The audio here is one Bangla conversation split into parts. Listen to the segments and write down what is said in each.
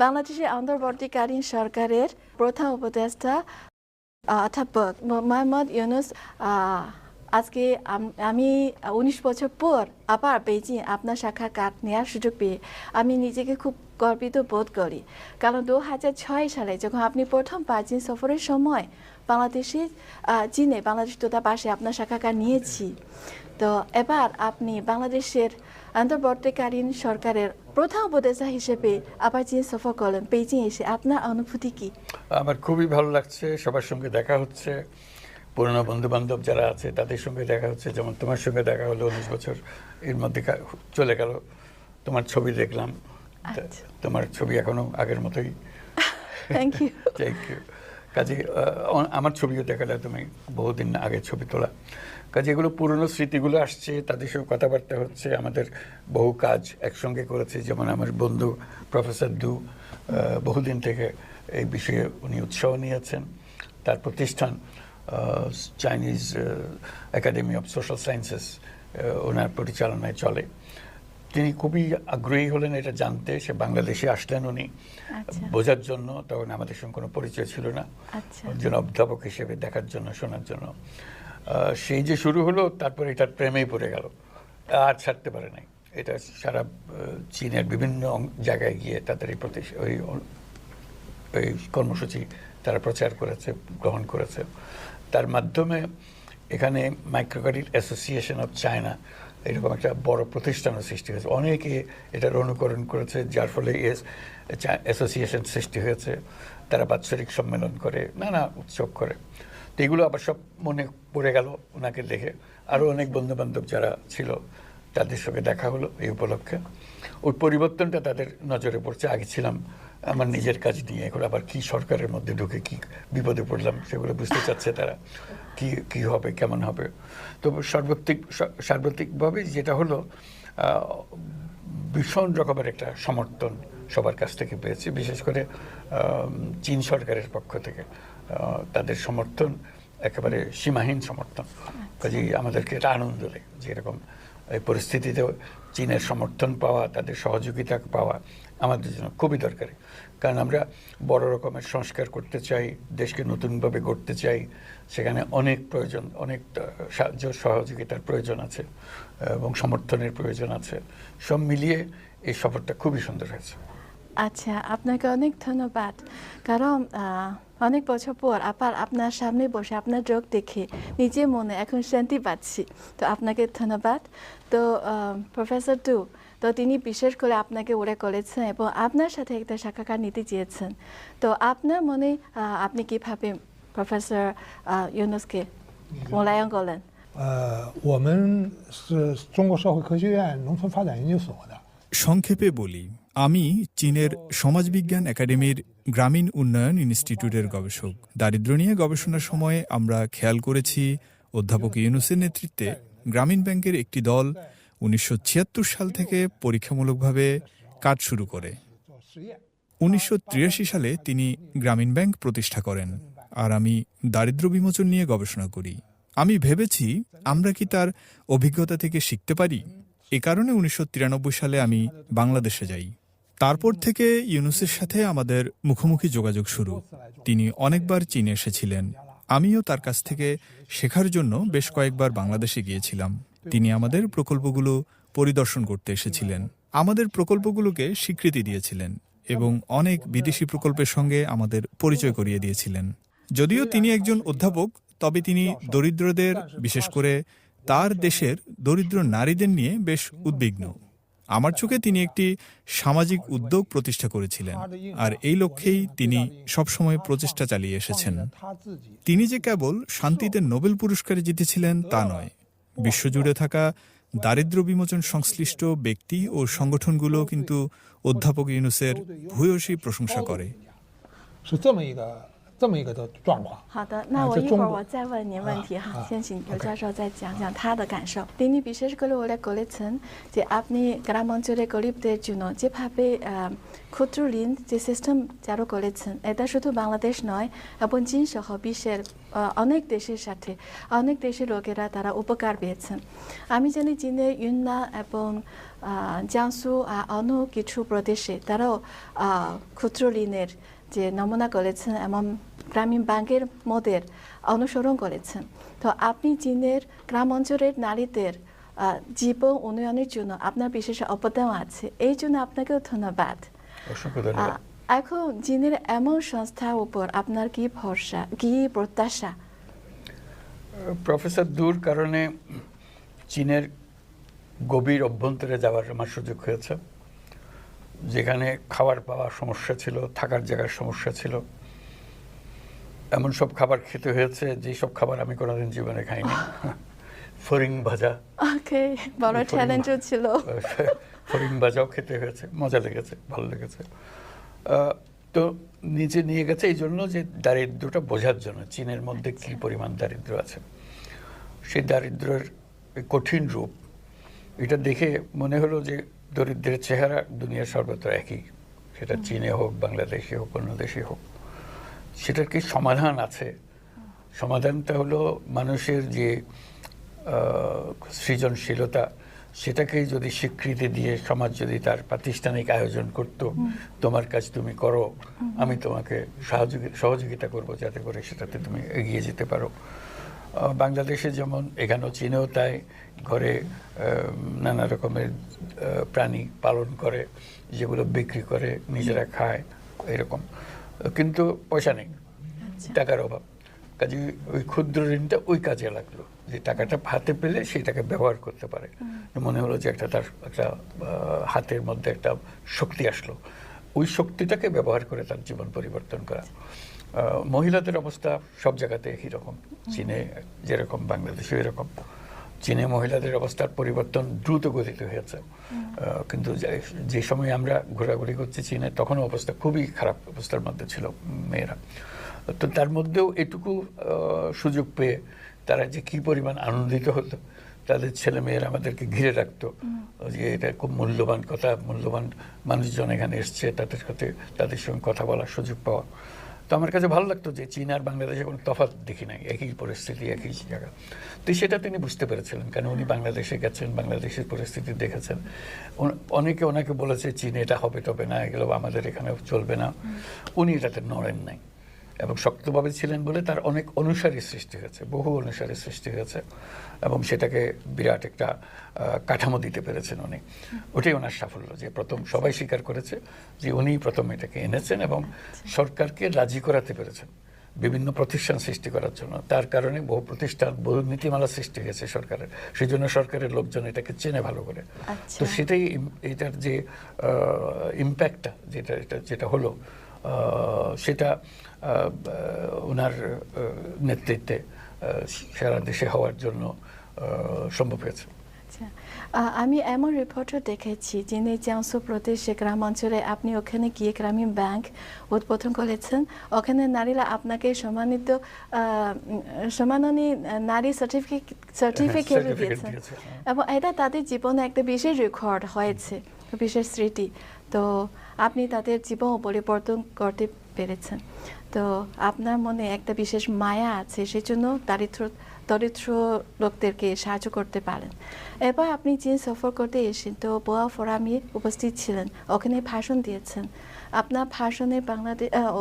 বাংলাদেশের অন্তর্বর্তীকালীন সরকারের প্রধান উপদেষ্টা অধ্যাপক মোহাম্মদ ইউনূস আজকে আমি 19 বছর পর আবার বেইজিং আপনার সাক্ষাৎকার নেওয়ার সুযোগ পেয়ে আমি নিজেকে খুব গর্বিত বোধ করি। কারণ 2006 সালে যখন আপনি প্রথম চীন সফরের সময় চীনে বাংলাদেশ দূতাবাসে আপনার সাক্ষাৎকার নিয়েছি। তো এবার আপনি বাংলাদেশের অন্তর্বর্তীকালীন সরকারের প্রধান উপদেষ্টা হিসেবে আবার চীন সফর করলেন, বেইজিং এসে আপনার অনুভূতি কি? আমার খুবই ভালো লাগছে, সবার সঙ্গে দেখা হচ্ছে, পুরনো বন্ধু বান্ধব যারা আছে তাদের সঙ্গে দেখা হচ্ছে। যেমন তোমার সঙ্গে দেখা হলো 19 বছর এর মধ্যে চলে গেল। তোমার ছবি দেখলাম, তোমার ছবি এখনো আগের মতোই। Thank you. Thank you. কাজে আমার ছবিও দেখালে, তুমি বহুদিন আগে ছবি তোলা। কাজে এগুলো পুরনো স্মৃতিগুলো আসছে, তাদের সঙ্গে কথাবার্তা হচ্ছে। আমাদের বহু কাজ একসঙ্গে করেছে, যেমন আমার বন্ধু প্রফেসর দু বহুদিন থেকে এই বিষয়ে উনি উৎসাহ নিয়েছেন। তার প্রতিষ্ঠান Chinese academy of social sciences ওনার পরিচালনায় চলে। তিনি খুবই আগ্রহী হলেন এটা জানতে। সে বাংলাদেশে আসলেন উনি বোঝার জন্য, তখন আমাদের সঙ্গে কোনো পরিচয় ছিল না, একজন অধ্যাপক হিসেবে দেখার জন্য, শোনার জন্য। সেই যে শুরু হলো, তারপর এটার প্রেমেই পড়ে গেল, আর ছাড়তে পারে নাই। এটা সারা চীনের বিভিন্ন জায়গায় গিয়ে তাদের এই কর্মসূচি তারা প্রচার করেছে, গ্রহণ করেছে। তার মাধ্যমে এখানে মাইক্রোক্রেডিট অ্যাসোসিয়েশন অফ চায়না এরকম একটা বড় প্রতিষ্ঠানের সৃষ্টি হয়েছে। অনেকে এটার অনুকরণ করেছে, যার ফলে অ্যাসোসিয়েশন সৃষ্টি হয়েছে। তারা বাৎসরিক সম্মেলন করে, নানা উৎসব করে। তো এগুলো আবার সব মনে পড়ে গেল ওনাকে দেখে। আরও অনেক বন্ধুবান্ধব যারা ছিল তাদের সঙ্গে দেখা হলো এই উপলক্ষে। ওই পরিবর্তনটা তাদের নজরে পড়ছে। আগে ছিলাম আমার নিজের কাজ নিয়ে, এখন আবার কি সরকারের মধ্যে ঢুকে কি বিপদে পড়লাম সেগুলো বুঝতে চাচ্ছে তারা, কি হবে, কেমন হবে। তো সার্বত্রিকভাবে যেটা হলো, ভীষণ রকমের একটা সমর্থন সবার কাছ থেকে পেয়েছি, বিশেষ করে চীন সরকারের পক্ষ থেকে। তাদের সমর্থন একেবারে সীমাহীন সমর্থন। কাজেই আমাদেরকে এটা আনন্দ দেয় যে এরকম এই পরিস্থিতিতেও চীনের সমর্থন পাওয়া, তাদের সহযোগিতা পাওয়া আমাদের জন্য খুবই দরকারি। কারণ আমরা বড় রকমের সংস্কার করতে চাই, দেশকে নতুনভাবে গড়তে চাই। সেখানে অনেক প্রয়োজন, অনেক সাহায্য সহযোগিতার প্রয়োজন আছে এবং সমর্থনের প্রয়োজন আছে। সব মিলিয়ে এই সফরটা খুবই সুন্দর হয়েছে। আচ্ছা, আপনাকে অনেক ধন্যবাদ। কারণ অনেক বছর পর আবার আপনার সামনে বসে আপনার চোখ দেখে নিজের মনে এখন শান্তি পাচ্ছি। তো আপনাকে ধন্যবাদ। তো প্রফেসর দু, তো তিনি বিশেষ করে আপনাকে উল্লেখ করেছেন এবং আপনার সাথে একটা সাক্ষাৎকার নিতে চেয়েছেন। তো আপনার মনে আপনি কিভাবে প্রফেসর ইউনুসকে মূল্যায়ন করলেন?我们是中国社会科学院农村发展研究所的。সংক্ষেপে বলি, আমি চীনের সমাজবিজ্ঞান একাডেমির গ্রামীণ উন্নয়ন ইনস্টিটিউটের গবেষক। দারিদ্র নিয়ে গবেষণার সময়ে আমরা খেয়াল করেছি অধ্যাপক ইউনুসের নেতৃত্বে গ্রামীণ ব্যাংকের একটি দল 1976 সাল থেকে পরীক্ষামূলকভাবে কাজ শুরু করে। 1983 সালে তিনি গ্রামীণ ব্যাংক প্রতিষ্ঠা করেন, আর আমি দারিদ্র বিমোচন নিয়ে গবেষণা করি। আমি ভেবেছি আমরা কি তার অভিজ্ঞতা থেকে শিখতে পারি। এ কারণে 1993 সালে আমি বাংলাদেশে যাই। তারপর থেকে ইউনুসের সাথে আমাদের মুখোমুখি যোগাযোগ শুরু। তিনি অনেকবার চীনে এসেছিলেন। আমিও তার কাছ থেকে শেখার জন্য বেশ কয়েকবার বাংলাদেশে গিয়েছিলাম। তিনি আমাদের প্রকল্পগুলো পরিদর্শন করতে এসেছিলেন, আমাদের প্রকল্পগুলোকে স্বীকৃতি দিয়েছিলেন এবং অনেক বিদেশি প্রকল্পের সঙ্গে আমাদের পরিচয় করিয়ে দিয়েছিলেন। যদিও তিনি একজন অধ্যাপক, তবে তিনি দরিদ্রদের, বিশেষ করে তার দেশের দরিদ্র নারীদের নিয়ে বেশ উদ্বিগ্ন। আমার চোখে তিনি একটি সামাজিক উদ্যোগ প্রতিষ্ঠা করেছিলেন, আর এই লক্ষ্যেই তিনি সবসময় প্রচেষ্টা চালিয়ে এসেছেন। তিনি যে কেবল শান্তিতে নোবেল পুরস্কারে জিতেছিলেন তা নয়, বিশ্বজুড়ে থাকা দারিদ্র বিমোচন সংশ্লিষ্ট ব্যক্তি ও সংগঠনগুলো কিন্তু অধ্যাপক ইউনুসের ভূয়সী প্রশংসা করে। 这么一个的状况。好的，那我一会儿我再问您问题哈，先请刘教授再讲讲他的感受。তিনি বিশেষ করে উল্লেখ করেছেন যে আপনি গ্রাম অঞ্চলে গরিবদের জন্য যেভাবে ক্ষুদ্র ঋণ যে সিস্টেম চালু করেছেন, এটা শুধু বাংলাদেশ নয় এবং চীন সহ বিশ্বের অনেক দেশের সাথে অনেক দেশের লোকেরা তারা উপকার পেয়েছেন। আমি জানি চীনের ইউননান এবং জিয়াংসু অন্য কিছু প্রদেশে তারাও ক্ষুদ্র ঋণের যে নমুনা করেছেন এবং গ্রামীণ ব্যাংকের মডেল অনুসরণ করেছেন। তো আপনি চীনের গ্রাম অঞ্চলের নারীদের জীবন উন্নয়নের জন্য আপনার বিশেষ অবদান আছে, এই জন্য আপনাকেও ধন্যবাদ। অসংখ্য ধন্যবাদ। এখন চীনের এমন সংস্থার উপর আপনার কি ভরসা, কি প্রত্যাশা? প্রফেসর দূর কারণে চীনের গভীর অভ্যন্তরে যাওয়ার আমার সুযোগ হয়েছে, যেখানে খাবার পাওয়া সমস্যা ছিল, থাকার জায়গার সমস্যা ছিল। এমন সব খাবার খেতে হয়েছে যেসব খাবার আমি কোনোদিন জীবনে খাইনি। ফড়িং ভাজা, ওকে, বড় চ্যালেঞ্জও ছিল। ফড়িং ভাজাও খেতে হয়েছে, মজা লেগেছে, ভালো লেগেছে। তো নিচে নিয়ে গেছে এই জন্য যে দারিদ্র্যটা বোঝার জন্য, চীনের মধ্যে কি পরিমাণ দারিদ্র্য আছে, সেই দারিদ্র্যের কঠিন রূপ এটা দেখে মনে হলো যে দরিদ্রের চেহারা দুনিয়ার সর্বত্র একই, সেটা চীনে হোক, বাংলাদেশে হোক, অন্য দেশে হোক। সেটার কি সমাধান আছে? সমাধানটা হলো মানুষের যে সৃজনশীলতা, সেটাকে যদি স্বীকৃতি দিয়ে সমাজ যদি তার প্রাতিষ্ঠানিক আয়োজন করত, তোমার কাজ তুমি করো, আমি তোমাকে সহযোগিতা করব যাতে করে সেটাতে তুমি এগিয়ে যেতে পারো। বাংলাদেশে যেমন, এখানেও চীনেও তাই, ঘরে নানা রকমের প্রাণী পালন করে, যেগুলো বিক্রি করে, নিজেরা খায়, এরকম। কিন্তু পয়সা নেই, টাকার অভাব। কাজে ওই ক্ষুদ্র ঋণটা ওই কাজে লাগলো, যে টাকাটা হাতে পেলে সেটাকে ব্যবহার করতে পারে। মনে হলো যে তার একটা হাতের মধ্যে একটা শক্তি আসলো, ওই শক্তিটাকে ব্যবহার করে তার জীবন পরিবর্তন করা। মহিলাদের অবস্থা সব জায়গাতে একই রকম, চীনে যেরকম বাংলাদেশে এরকম। চীনে মহিলাদের অবস্থার পরিবর্তন দ্রুত গতিতে হয়েছে, কিন্তু যে সময় আমরা ঘোরাঘুরি করছি চীনে, তখনও অবস্থা খুবই খারাপ অবস্থার মধ্যে ছিল মেয়েরা। তো তার মধ্যেও এটুকু সুযোগ পেয়ে তারা যে কি পরিমাণ আনন্দিত হতো, তাদের ছেলে মেয়েরা আমাদেরকে ঘিরে রাখতো, যে এটা খুব মূল্যবান কথা, মূল্যবান মানুষজন এখানে এসছে, তাদের সঙ্গে কথা বলার সুযোগ পাওয়া। তো আমার কাছে ভালো লাগতো যে চীন আর বাংলাদেশে কোনো তফাৎ দেখি নাই, একই পরিস্থিতি, একই জায়গা। তো সেটা তিনি বুঝতে পেরেছিলেন, কারণ উনি বাংলাদেশে গেছেন, বাংলাদেশের পরিস্থিতি দেখেছেন। অনেকে ওনাকে বলেছে চীনে এটা হবে তবে না, এগুলো আমাদের এখানে চলবে না। উনি এটাতে নড়েন নাই এবং শক্তভাবে ছিলেন বলে তার অনেক অনুসারী সৃষ্টি হয়েছে, বহু অনুসারী সৃষ্টি হয়েছে, এবং সেটাকে বিরাট একটা কাঠামো দিতে পেরেছেন উনি। ওটাই ওনার সাফল্য, যে প্রথম সবাই স্বীকার করেছে যে উনি প্রথম এটাকে এনেছেন এবং সরকারকে রাজি করাতে পেরেছেন বিভিন্ন প্রতিষ্ঠান সৃষ্টি করার জন্য। তার কারণে বহু প্রতিষ্ঠান, বহু নীতিমালা সৃষ্টি হয়েছে সরকারের, সেই জন্য সরকারের লোকজন এটাকে চেনে ভালো করে। তো সেটাই এটার যে ইম্প্যাক্টটা যেটা হলো, সেটা ওনার নেতৃত্বে সারা দেশে হওয়ার জন্য সম্ভব হয়েছে। আমি এমন রিপোর্টও দেখেছি, যিনি জিয়াংসু প্রদেশে গ্রাম অঞ্চলে আপনি ওখানে গিয়ে গ্রামীণ ব্যাংক উদ্বোধন করেছেন। ওখানে নারীরা আপনাকে সম্মাননী নারী সার্টিফিকেট দিয়েছেন, এবং এটা তাদের জীবনে একটা বিশেষ রেকর্ড হয়েছে, বিশেষ স্মৃতি। তো আপনি তাদের জীবন পরিবর্তন করতে পেরেছেন। তো আপনার মনে একটা বিশেষ মায়া আছে, সেই জন্য দরিদ্র লোকদেরকে সাহায্য করতে পারেন। এবার আপনি চীন সফর করতে এসেছেন, তো বোয়া ফোরামে উপস্থিত ছিলেন, ওখানে ভাষণ দিয়েছেন। আপনার ভাষণে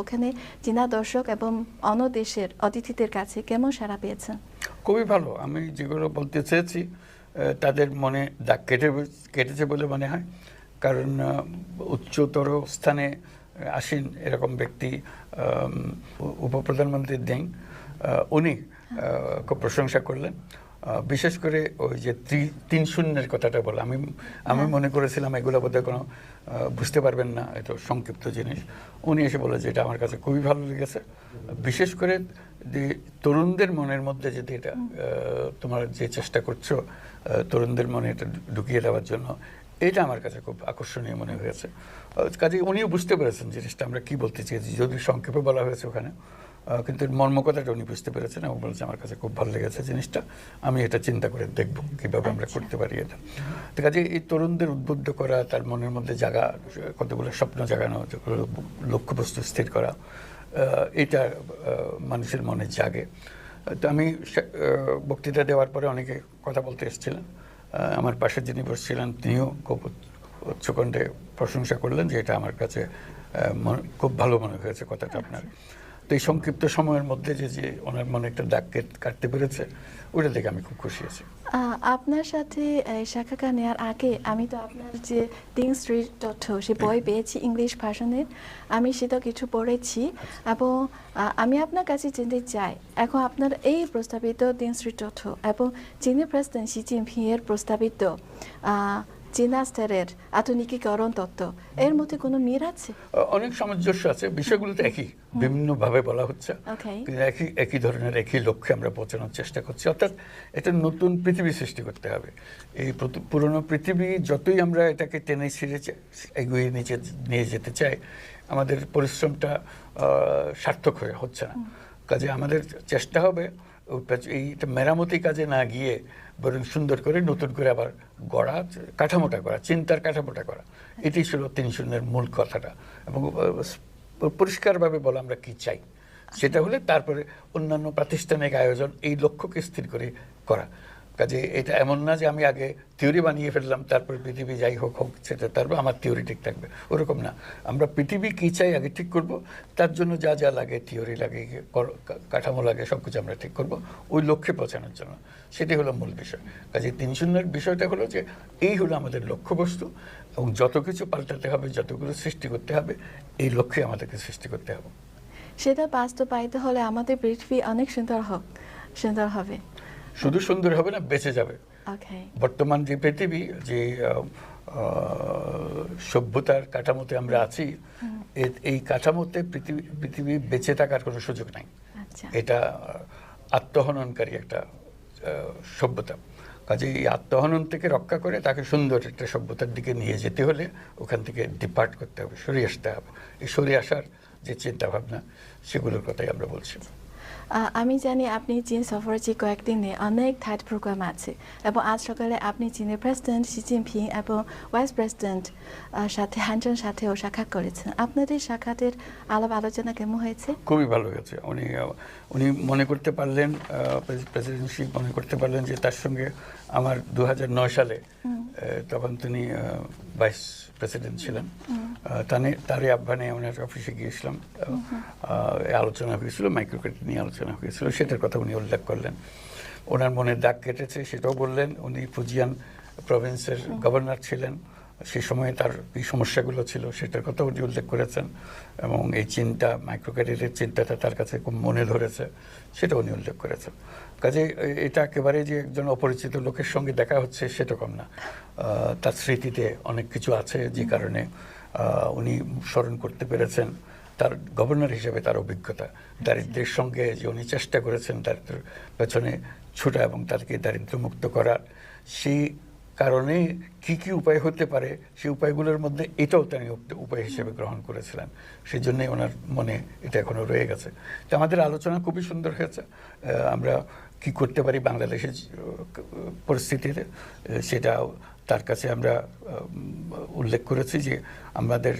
ওখানে চীনা দর্শক এবং অন্য দেশের অতিথিদের কাছে কেমন সাড়া পেয়েছেন? খুবই ভালো। আমি যেগুলো বলতে চেয়েছি তাদের মনে দাগ কেটেছে বলে মনে হয়, কারণ উচ্চতর স্থানে আসেন এরকম ব্যক্তি, উপপ্রধানমন্ত্রী দেং, উনি খুব প্রশংসা করলেন। বিশেষ করে ওই যে 3-0 কথাটা বলে, আমি মনে করেছিলাম এগুলো বোধহয় কোনো বুঝতে পারবেন না, এটা সংক্ষিপ্ত জিনিস। উনি এসে বলে যে এটা আমার কাছে খুবই ভালো লেগেছে, বিশেষ করে যে তরুণদের মনের মধ্যে যদি এটা তোমার যে চেষ্টা করছো তরুণদের মনে এটা ঢুকিয়ে দেওয়ার জন্য, এটা আমার কাছে খুব আকর্ষণীয় মনে হয়েছে। কাজে উনিও বুঝতে পেরেছেন জিনিসটা আমরা কি বলতে চেয়েছি, যদি সংক্ষেপে বলা হয়েছে ওখানে, কিন্তু মর্মকথাটা উনি বুঝতে পেরেছেন এবং বলেছেন আমার কাছে খুব ভালো লেগেছে জিনিসটা, আমি এটা চিন্তা করে দেখব কিভাবে আমরা করতে পারি এটা। তো কাজে এই তরুণদের উদ্বুদ্ধ করা, তার মনের মধ্যে জাগা কতগুলো স্বপ্ন জাগানো, লক্ষ্যবস্তু স্থির করা, এটা মানুষের মনে জাগে। তো আমি বক্তৃতা দেওয়ার পরে অনেকে কথা বলতে এসেছিলেন, আমার পাশে যিনি বসছিলেন তিনিও খুব উচ্চকণ্ঠে প্রশংসা করলেন যে এটা আমার কাছে খুব ভালো মনে হয়েছে কথাটা আপনার। তো এই সংক্ষিপ্ত সময়ের মধ্যে যে ওনার মনে একটা দাগ কাটতে পেরেছে, ওটা দেখে আমি খুব খুশি আছি। আপনার সাথে সাক্ষাৎকার নেওয়ার আগে আমি তো আপনার যে তিন স্ত্রীর তথ্য সে বই পেয়েছি ইংলিশ ভার্সনের, আমি সেটা কিছু পড়েছি এবং আমি আপনার কাছে জানতে চাই এখন আপনার এই প্রস্তাবিত তিন স্ত্রীর তথ্য এবং চীনের প্রেসিডেন্ট শি জিনপিং এর প্রস্তাবিত চীনা স্তরের আধুনিকীকরণ তত্ত্ব এর মধ্যে কোনো মিল আছে? অনেক সামঞ্জস্য আছে, বিষয়গুলো তো একই, বিভিন্নভাবে বলা হচ্ছে, কিন্তু একই ধরনের একই লক্ষ্যে আমরা পৌঁছানোর চেষ্টা করছি। অর্থাৎ একটা নতুন পৃথিবী সৃষ্টি করতে হবে। এই পুরনো পৃথিবী যতই আমরা এটাকে টেনে ছিঁড়ে এগিয়ে নিয়ে যেতে চাই, আমাদের পরিশ্রমটা সার্থক হচ্ছে না। কাজে আমাদের চেষ্টা হবে এইটা মেরামতি কাজে না গিয়ে বরং সুন্দর করে নতুন করে আবার গড়া, কাঠামোটা করা, চিন্তার কাঠামোটা করা। এটি ছিল ৩-০ মূল কথাটা, এবং পরিষ্কারভাবে বলা আমরা কি চাই সেটা হলে তারপরে অন্যান্য প্রাতিষ্ঠানিক আয়োজন এই লক্ষ্যকে স্থির করে করা। কাজে এটা এমন না যে আমি আগে থিওরি বানিয়ে ফেললাম তারপরে পৃথিবী যাই হোক সেটা তারপর আমার থিওরি ঠিক থাকবে, ওরকম না। আমরা পৃথিবী কী চাই আগে ঠিক করব, তার জন্য যা যা লাগে, থিওরি লাগে, কাঠামো লাগে, সব কিছু আমরা ঠিক করব ওই লক্ষ্যে পৌঁছানোর জন্য। সেটাই হলো মূল বিষয়। কাজে ৩-০ বিষয়টা হলো যে এই হলো আমাদের লক্ষ্যবস্তু, এবং যত কিছু পাল্টাতে হবে, যতগুলো সৃষ্টি করতে হবে, এই লক্ষ্যে আমাদেরকে সৃষ্টি করতে হবে। সেটা বাস্তবায়িত হলে আমাদের পৃথিবী অনেক সুন্দর হবে। শুধু সুন্দর হবে না, বেঁচে যাবে। বর্তমান যে পৃথিবী, যে সভ্যতার কাঠামোতে আমরা আছি, এই কাঠামোতে পৃথিবী বেঁচে থাকার কোনো সুযোগ নাই। এটা আত্মহননকারী একটা সভ্যতা। কাজে এই আত্মহনন থেকে রক্ষা করে তাকে সুন্দর একটা সভ্যতার দিকে নিয়ে যেতে হলে ওখান থেকে ডিপার্ট করতে হবে, সরে আসতে হবে। এই সরে আসার যে চিন্তা ভাবনা, সেগুলোর কথাই আমরা বলছি। আমি জানি আপনি চীন সফরে যে কয়েকদিনে অনেক থাইড প্রোগ্রাম আছে, এবং আজ সকালে আপনি চীনের প্রেসিডেন্ট শি জিনপিং এবং ভাইস প্রেসিডেন্ট সাথে হানজোর সাথেও সাক্ষাৎ করেছেন। আপনাদের সাক্ষাতের আলাপ আলোচনা কেমন হয়েছে? খুবই ভালো হয়েছে। উনি মনে করতে পারলেন, প্রেসিডেন্ট শি মনে করতে পারলেন যে তার সঙ্গে আমার 2009 সালে, তখন তিনি ভাইস প্রেসিডেন্ট ছিলেন, তারই আহ্বানে ওনার অফিসে গিয়েছিলাম, আলোচনা হয়েছিল, মাইক্রোক্রেডিট নিয়ে আলোচনা হয়েছিল, সেটার কথা উনি উল্লেখ করলেন। ওনার মনে দাগ কেটেছে সেটাও বললেন। উনি ফুজিয়ান প্রভিন্সের গভর্নর ছিলেন, সেই সময়ে তার এই সমস্যাগুলো ছিল সেটার কথা উনি উল্লেখ করেছেন, এবং এই চিন্তা, মাইক্রোক্রেডিটের চিন্তাটা তার কাছে খুব মনে ধরেছে, সেটা উনি উল্লেখ করেছেন। কাজে এটা একেবারে যে একজন অপরিচিত লোকের সঙ্গে দেখা হচ্ছে সেরকম না, তার স্মৃতিতে অনেক কিছু আছে যে কারণে উনি স্মরণ করতে পেরেছেন তার গভর্নর হিসেবে তার অভিজ্ঞতা, দারিদ্র্যের সঙ্গে যে উনি চেষ্টা করেছেন দারিদ্র্যের পেছনে ছোটা এবং তাদেরকে দারিদ্র্যমুক্ত করার, সেই কারণে কি কি উপায় হতে পারে সেই উপায়গুলোর মধ্যে এটাও তিনি উপায় হিসেবে গ্রহণ করেছিলেন। সেই জন্যই ওনার মনে এটা এখনো রয়ে গেছে। তো আমাদের আলোচনা খুবই সুন্দর হয়েছে। আমরা কি করতে পারি বাংলাদেশের পরিস্থিতিতে, সেটা তার কাছে আমরা উল্লেখ করেছি যে আমাদের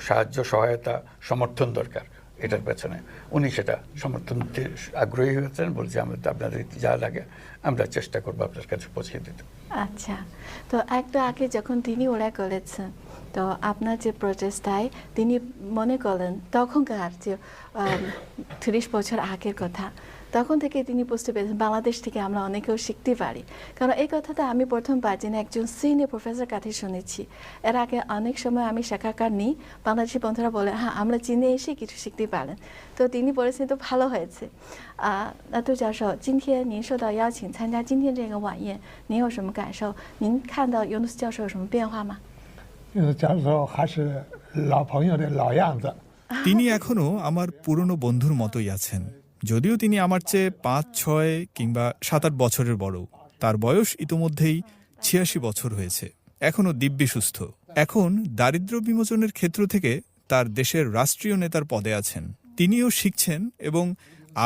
সাহায্য, সহায়তা, সমর্থন দরকার এটার পেছনে। উনি সেটা সমর্থন দিতে আগ্রহী হয়েছেন, বলছে আপনাদের যা লাগে আমরা চেষ্টা করবো আপনার কাছে পৌঁছে দিতে। আচ্ছা, তো একটু আগে যখন তিনি ওরা করেছেন, তো আপনার যে প্রচেষ্টায় তিনি মনে করলেন তখনকার যে 30 বছর আগের কথা, তখন থেকে তিনি বুঝতে পেরেছেন বাংলাদেশ থেকে আমরা অনেকেও শিখতে পারি। কারণ এই কথাটা আমি প্রথমবার যিনি একজন সিনিয়র প্রফেসর কাছে শুনেছি। এর আগে অনেক সময় আমি সাক্ষাৎকার নিই, বাংলাদেশি বন্ধুরা বলে হ্যাঁ আমরা চীনে এসে কিছু শিখতে পারেন। তো তিনি বলেছেন তো ভালো হয়েছে।杜教授，今天您受到邀请参加今天这个晚宴，您有什么感受？您看到尤努斯教授有什么变化吗？教授还是老朋友的老样子。 তিনি এখনো আমার পুরনো বন্ধুর মতোই আছেন, যদিও তিনি আমার চেয়ে 5, 6 কিংবা 7, 8 বছরের বড়। তার বয়স ইতোমধ্যেই 86 বছর হয়েছে, এখনো দিব্যি সুস্থ। এখন দারিদ্র্য বিমোচনের ক্ষেত্র থেকে তার দেশের রাষ্ট্রীয় নেতার পদে আছেন। তিনিও শিখছেন এবং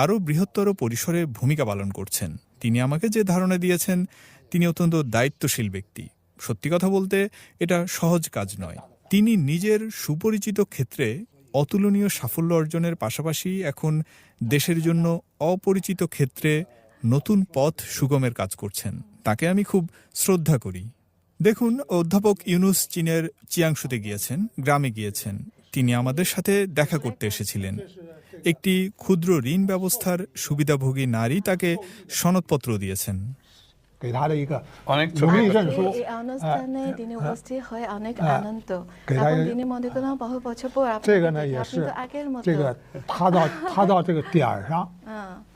আরও বৃহত্তর পরিসরে ভূমিকা পালন করছেন। তিনি আমাকে যে ধারণা দিয়েছেন, তিনি অত্যন্ত দায়িত্বশীল ব্যক্তি। সত্যি কথা বলতে এটা সহজ কাজ নয়। তিনি নিজের সুপরিচিত ক্ষেত্রে অতুলনীয় সাফল্য অর্জনের পাশাপাশি এখন দেশের জন্য অপরিচিত ক্ষেত্রে নতুন পথ সুগমের কাজ করছেন। তাকে আমি খুব শ্রদ্ধা করি। দেখুন, অধ্যাপক ইউনুস চীনের চিয়াংশুতে গিয়েছেন, গ্রামে গিয়েছেন। তিনি আমাদের সাথে দেখা করতে এসেছিলেন। একটি ক্ষুদ্র ঋণ ব্যবস্থার সুবিধাভোগী নারী তাকে সনদপত্র দিয়েছেন।给他的一个 অনেক 努 ছবি 力 আজকে 认输 এই অনুষ্ঠানে তিনি উপস্থিত হয়ে অনেক আনন্দ।给他 এবং তিনি মনে করেন বহু বছর পর 这个 আপনাকে 呢 দেখে 也 আপনি 是 তো আগের মতো 这个他到这个点儿上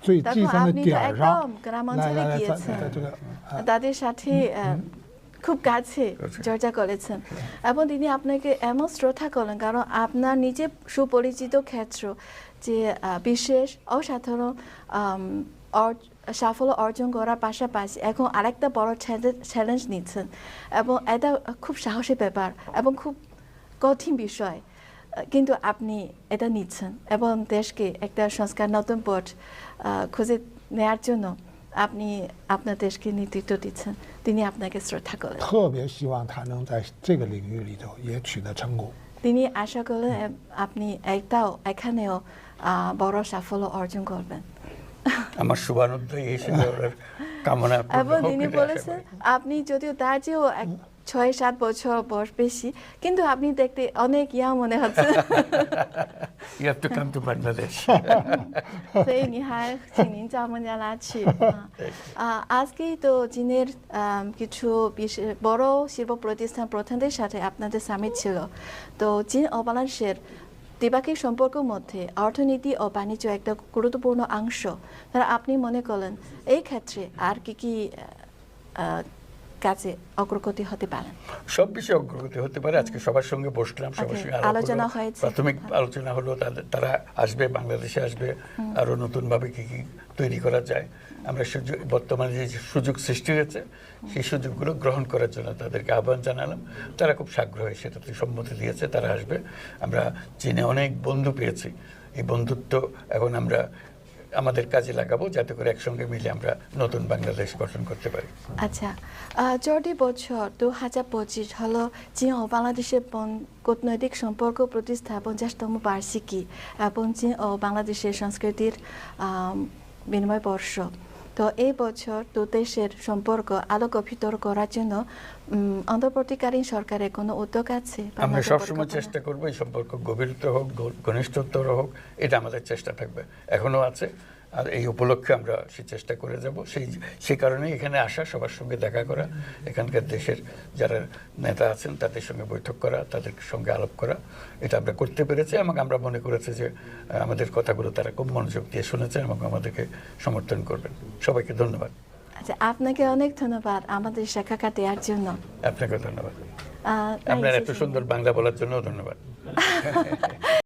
最 দেখো 基层的 আপনি তো 点儿 একদম 上 গ্রাম 来 অঞ্চলে 来来 গিয়েছেন, 在这个 তাদের সাথে খুব কাছে চর্চা করেছেন এবং তিনি আপনাকে এমন শ্রদ্ধা করলেন কারণ আপনার নিজে সুপরিচিত ক্ষেত্র যে বিশেষ অসাধারণ সাফল্য অর্জন করার পাশাপাশি এখন আরেকটা বড় চ্যালেঞ্জ নিচ্ছেন এবং এটা খুব সাহসী ব্যাপার এবং খুব কঠিন বিষয়, কিন্তু আপনি এটা নিচ্ছেন এবং দেশকে একটা সংস্কার নতুন পথ খুঁজে নেওয়ার জন্য আপনি আপনার দেশকে নেতৃত্ব দিচ্ছেন। তিনি আপনাকে শ্রদ্ধা করেন।特别希望他能在这个领域里头也取得成功。 তিনি আশা করলেন আপনি এখানেও বড় সাফল্য অর্জন করবেন আমার শুভানুধ্যায়ী হিসেবে ওনার কামনা পূর্ণ এবং হোক তিনি এটা আশা বলেছেন করি। আপনি যদিও তার চেয়েও 6-7 বছর বয়স বেশি, কিন্তু আপনি দেখতে অনেক ইয়া মনে হচ্ছে You have to come to Bangladesh. 所以你还请您叫孟加拉去আজকেই তো চীনের কিছু বড় শিল্প প্রতিষ্ঠান প্রধানদের সাথে আপনাদের সামিট ছিল। তো চীন ও বাংলাদেশের দ্বিপাক্ষিক সম্পর্কের মধ্যে অর্থনীতি ও বাণিজ্য একটা গুরুত্বপূর্ণ অংশ। তারা আপনি মনে করেন এই ক্ষেত্রে আর কি কাজে অগ্রগতি হতে পারে? সব বিষয়ে অগ্রগতি হতে পারে। আজকে সবার সঙ্গে বসলাম, সবার সঙ্গে আলাপ আলোচনা হলো। হয়েছে। প্রাথমিক আলোচনা হলো তারা আসবে, বাংলাদেশে আসবে, আরো নতুনভাবে কি কি তৈরি করা যায়। আমরা বর্তমানে যে সুযোগ সৃষ্টি হয়েছে সেই সুযোগগুলো গ্রহণ করার জন্য তাদেরকে আহ্বান জানালাম। তারা খুব সাগ্রহে সেটাতে সম্মতি দিয়েছে, তারা আসবে। আমরা চীনে অনেক বন্ধু পেয়েছি, এই বন্ধুত্ব এখন আমরা আমাদের কাজে লাগাবো যাতে করে একসঙ্গে মিলে আমরা নতুন বাংলাদেশ গঠন করতে পারি। আচ্ছা, 14 বছর 2025 হলো চীন ও বাংলাদেশের কূটনৈতিক সম্পর্ক প্রতিষ্ঠা 50তম বার্ষিকী এবং চীন ও বাংলাদেশের সংস্কৃতির বিনিময় বর্ষ। তো এই বছর দু দেশের সম্পর্ক আরো গভীর করার জন্য অন্তর্বর্তীকালীন সরকারের কোনো উদ্যোগ আছে? আমরা সবসময় চেষ্টা করবো এই সম্পর্ক গভীরতা হোক, ঘনিষ্ঠতর হোক, এটা আমাদের চেষ্টা থাকবে, এখনো আছে। আর এই উপলক্ষে আমরা সেই চেষ্টা করে যাব। সেই কারণেই এখানে আসা, সবার সঙ্গে দেখা করা, এখানকার দেশের যারা নেতা আছেন তাদের সঙ্গে বৈঠক করা, তাদের সঙ্গে আলাপ করা, এটা আমরা করতে পেরেছি এবং আমরা মনে করেছি যে আমাদের কথাগুলো তারা খুব মনোযোগ দিয়ে শুনেছেন এবং আমাদেরকে সমর্থন করবেন। সবাইকে ধন্যবাদ। আচ্ছা, আপনাকে অনেক ধন্যবাদ আমাদের সাক্ষাৎকার দেওয়ার জন্য। আপনাকে ধন্যবাদ। আপনার এত সুন্দর বাংলা বলার জন্য ধন্যবাদ।